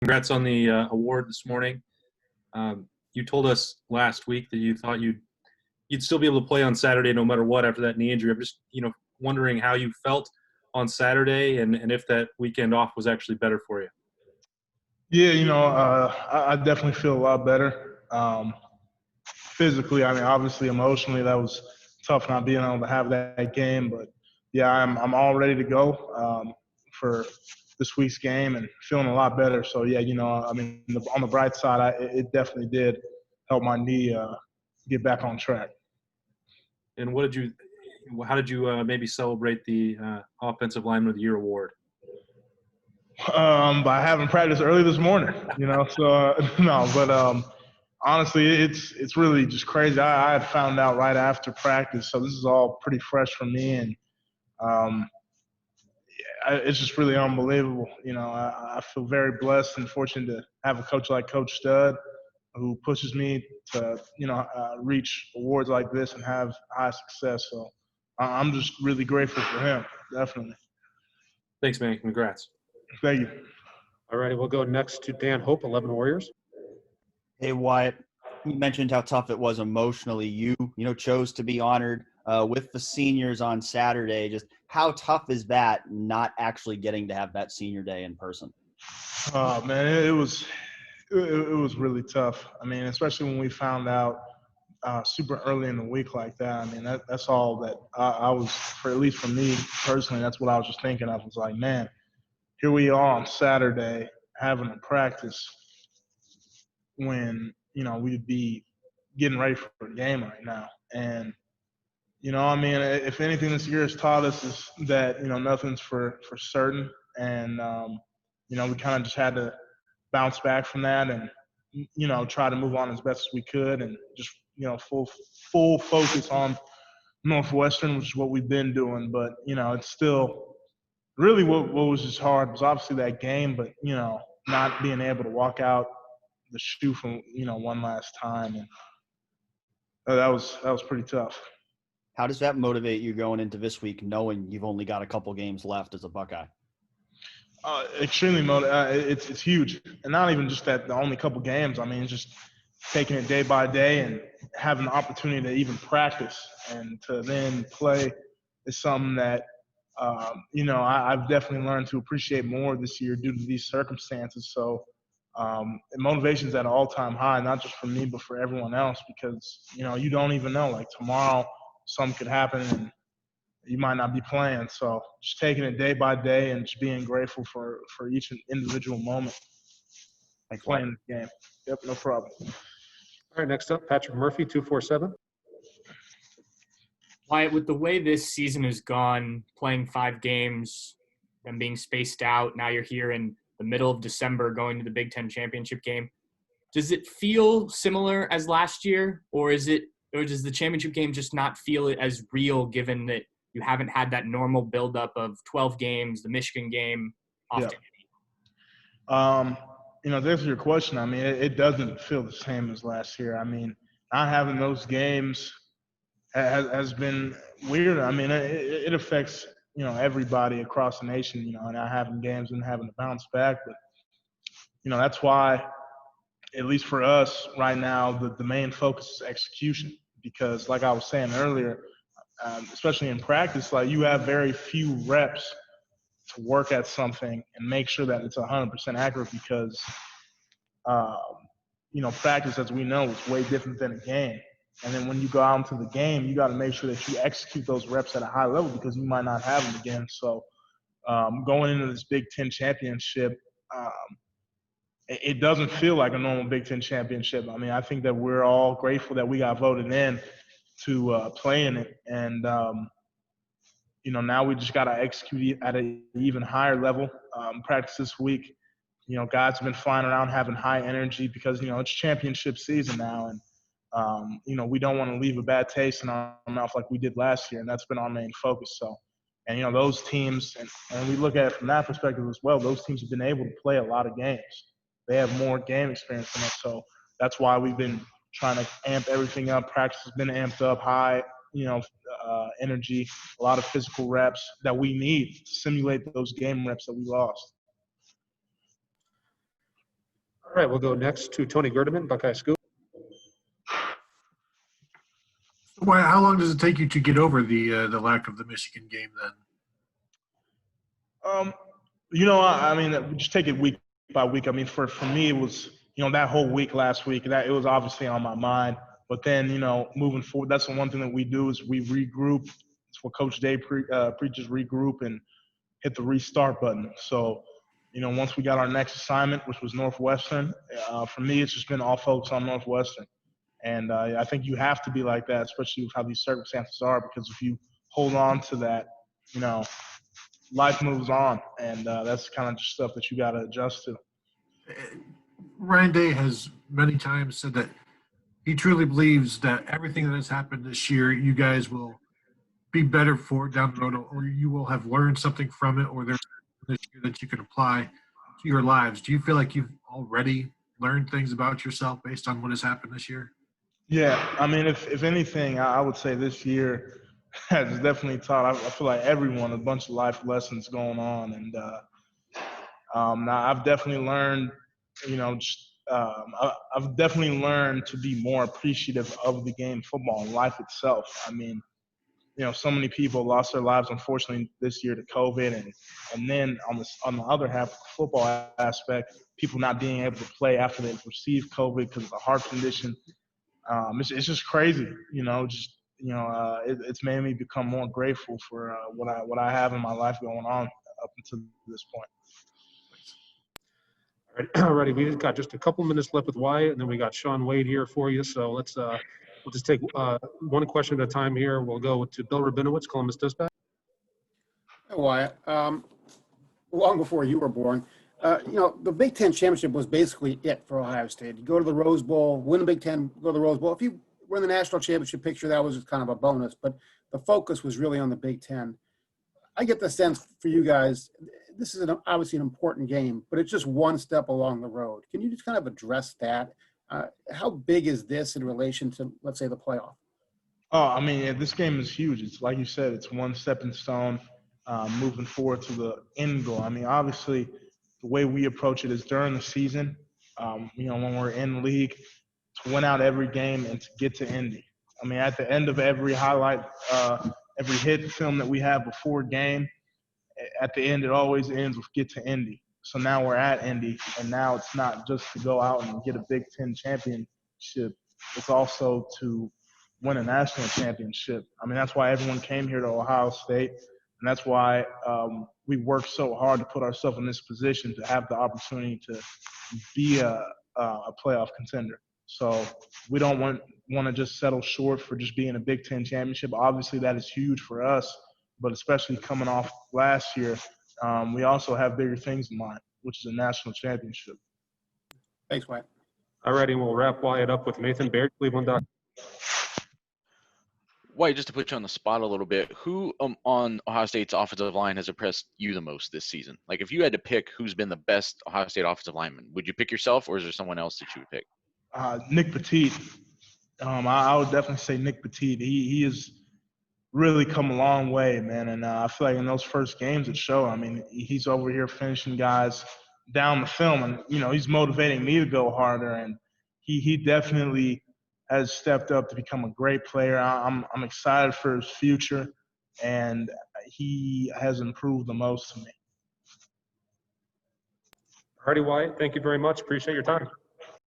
Congrats on the award this morning. You told us last week that you thought you'd still be able to play on Saturday no matter what after that knee injury. I'm just wondering how you felt on Saturday and if that weekend off was actually better for you. Yeah, I definitely feel a lot better. Physically, I mean, obviously, emotionally, that was tough not being able to have that game. But yeah, I'm all ready to go for this week's game and feeling a lot better. So yeah, I mean, on the bright side, it definitely did help my knee get back on track. And how did you maybe celebrate the Offensive Lineman of the Year award? By having practice early this morning, So no, but honestly, it's really just crazy. I had found out right after practice, so this is all pretty fresh for me, and um, it's just really unbelievable. I feel very blessed and fortunate to have a coach like Coach Stud, who pushes me to reach awards like this and have high success. So I'm just really grateful for him, definitely. Thanks, man. Congrats. Thank you. All righty, we'll go next to Dan Hope, 11 Warriors. Hey, Wyatt, you mentioned how tough it was emotionally. You chose to be honored with the seniors on Saturday. Just how tough is that not actually getting to have that senior day in person? Oh, man, it was really tough. I mean, especially when we found out super early in the week like that. I mean, that's all that I was, for at least for me personally, that's what I was just thinking of. I was like, man, here we are on Saturday having a practice when, we'd be getting ready for a game right now. And, I mean, if anything this year has taught us is that, nothing's for certain. And, we kind of just had to bounce back from that and, try to move on as best as we could and just, full focus on Northwestern, which is what we've been doing. But, it's still really what was just hard was obviously that game, but, not being able to walk out the shoe from, one last time. And that was pretty tough. How does that motivate you going into this week, knowing you've only got a couple games left as a Buckeye? Extremely motivated. It's huge, and not even just that the only couple games. I mean, it's just taking it day by day and having the opportunity to even practice and to then play is something that I've definitely learned to appreciate more this year due to these circumstances. So motivation's at an all-time high, not just for me but for everyone else, because you don't even know. Like tomorrow, something could happen and you might not be playing. So just taking it day by day and just being grateful for each individual moment. Thanks, Playing the game. Yep, no problem. All right, next up, Patrick Murphy, 247. Wyatt, with the way this season has gone, playing 5 games and being spaced out, now you're here in the middle of December going to the Big Ten championship game. Does it feel similar as last year, or does the championship game just not feel as real given that you haven't had that normal buildup of 12 games, the Michigan game often? Yeah. To answer your question, I mean, it doesn't feel the same as last year. I mean, not having those games has been weird. I mean, it affects, everybody across the nation, and not having games and having to bounce back. But, that's why, at least for us right now, the main focus is execution. Because like I was saying earlier, especially in practice, like you have very few reps to work at something and make sure that it's 100% accurate because, practice, as we know, is way different than a game. And then when you go out into the game, you got to make sure that you execute those reps at a high level because you might not have them again. So going into this Big Ten championship, it doesn't feel like a normal Big Ten championship. I mean, I think that we're all grateful that we got voted in to play in it. And, now we just got to execute at an even higher level. Practice this week, guys have been flying around having high energy because, it's championship season now. And, we don't want to leave a bad taste in our mouth like we did last year. And that's been our main focus. So, and, those teams, and we look at it from that perspective as well, those teams have been able to play a lot of games. They have more game experience than us. So that's why we've been trying to amp everything up. Practice has been amped up high, energy, a lot of physical reps that we need to simulate those game reps that we lost. All right, we'll go next to Tony Gerdeman, Buckeye Scoop. Why? How long does it take you to get over the lack of the Michigan game then? I mean, we just take it week by week. I mean, for me, it was, that whole week last week, that it was obviously on my mind. But then, moving forward, that's the one thing that we do is we regroup. It's what Coach Day preaches, regroup and hit the restart button. So, once we got our next assignment, which was Northwestern, for me, it's just been all focus on Northwestern. And I think you have to be like that, especially with how these circumstances are, because if you hold on to that, life moves on. And that's kind of just stuff that you got to adjust to. Ryan Day has many times said that he truly believes that everything that has happened this year, you guys will be better for it down the road, or you will have learned something from it, or there's this year that you can apply to your lives. Do you feel like you've already learned things about yourself based on what has happened this year? Yeah, I mean, if anything, I would say this year has definitely taught, I feel like everyone, a bunch of life lessons going on. And now I've definitely learned, I've definitely learned to be more appreciative of the game of football and life itself. I mean, so many people lost their lives, unfortunately, this year to COVID. And then on the other half, the football aspect, people not being able to play after they've received COVID because of a heart condition. It's just crazy, it's made me become more grateful for what I have in my life going on up until this point. All righty, we've got just a couple minutes left with Wyatt, and then we got Sean Wade here for you. So we'll just take one question at a time here. We'll go to Bill Rabinowitz, Columbus Dispatch. Hey, Wyatt. Long before you were born, the Big Ten championship was basically it for Ohio State. You go to the Rose Bowl, win the Big Ten, go to the Rose Bowl. If you were in the national championship picture, that was kind of a bonus, but the focus was really on the Big Ten. I get the sense for you guys, this is obviously an important game, but it's just one step along the road. Can you just kind of address that? How big is this in relation to, let's say, the playoff? Oh, I mean, this game is huge. It's like you said, it's one stepping stone moving forward to the end goal. I mean, obviously, the way we approach it is during the season, when we're in league, to win out every game and to get to Indy. I mean, at the end of every highlight, every hit film that we have before game, at the end, it always ends with get to Indy. So now we're at Indy, and now it's not just to go out and get a Big Ten championship. It's also to win a national championship. I mean, that's why everyone came here to Ohio State, and that's why we worked so hard to put ourselves in this position to have the opportunity to be a playoff contender. So we don't want to just settle short for just being a Big Ten championship. Obviously, that is huge for us, but especially coming off last year, we also have bigger things in mind, which is a national championship. Thanks, Wyatt. All righty, and we'll wrap Wyatt up with Nathan Baird, Cleveland. Wyatt, just to put you on the spot a little bit, who on Ohio State's offensive line has impressed you the most this season? Like, if you had to pick who's been the best Ohio State offensive lineman, would you pick yourself, or is there someone else that you would pick? Nick Petit. I would definitely say Nick Petit. He has really come a long way, man. And I feel like in those first games it showed. I mean, he's over here finishing guys down the film, and he's motivating me to go harder. And he definitely has stepped up to become a great player. I'm excited for his future, and he has improved the most to me. All righty, Wyatt, thank you very much. Appreciate your time.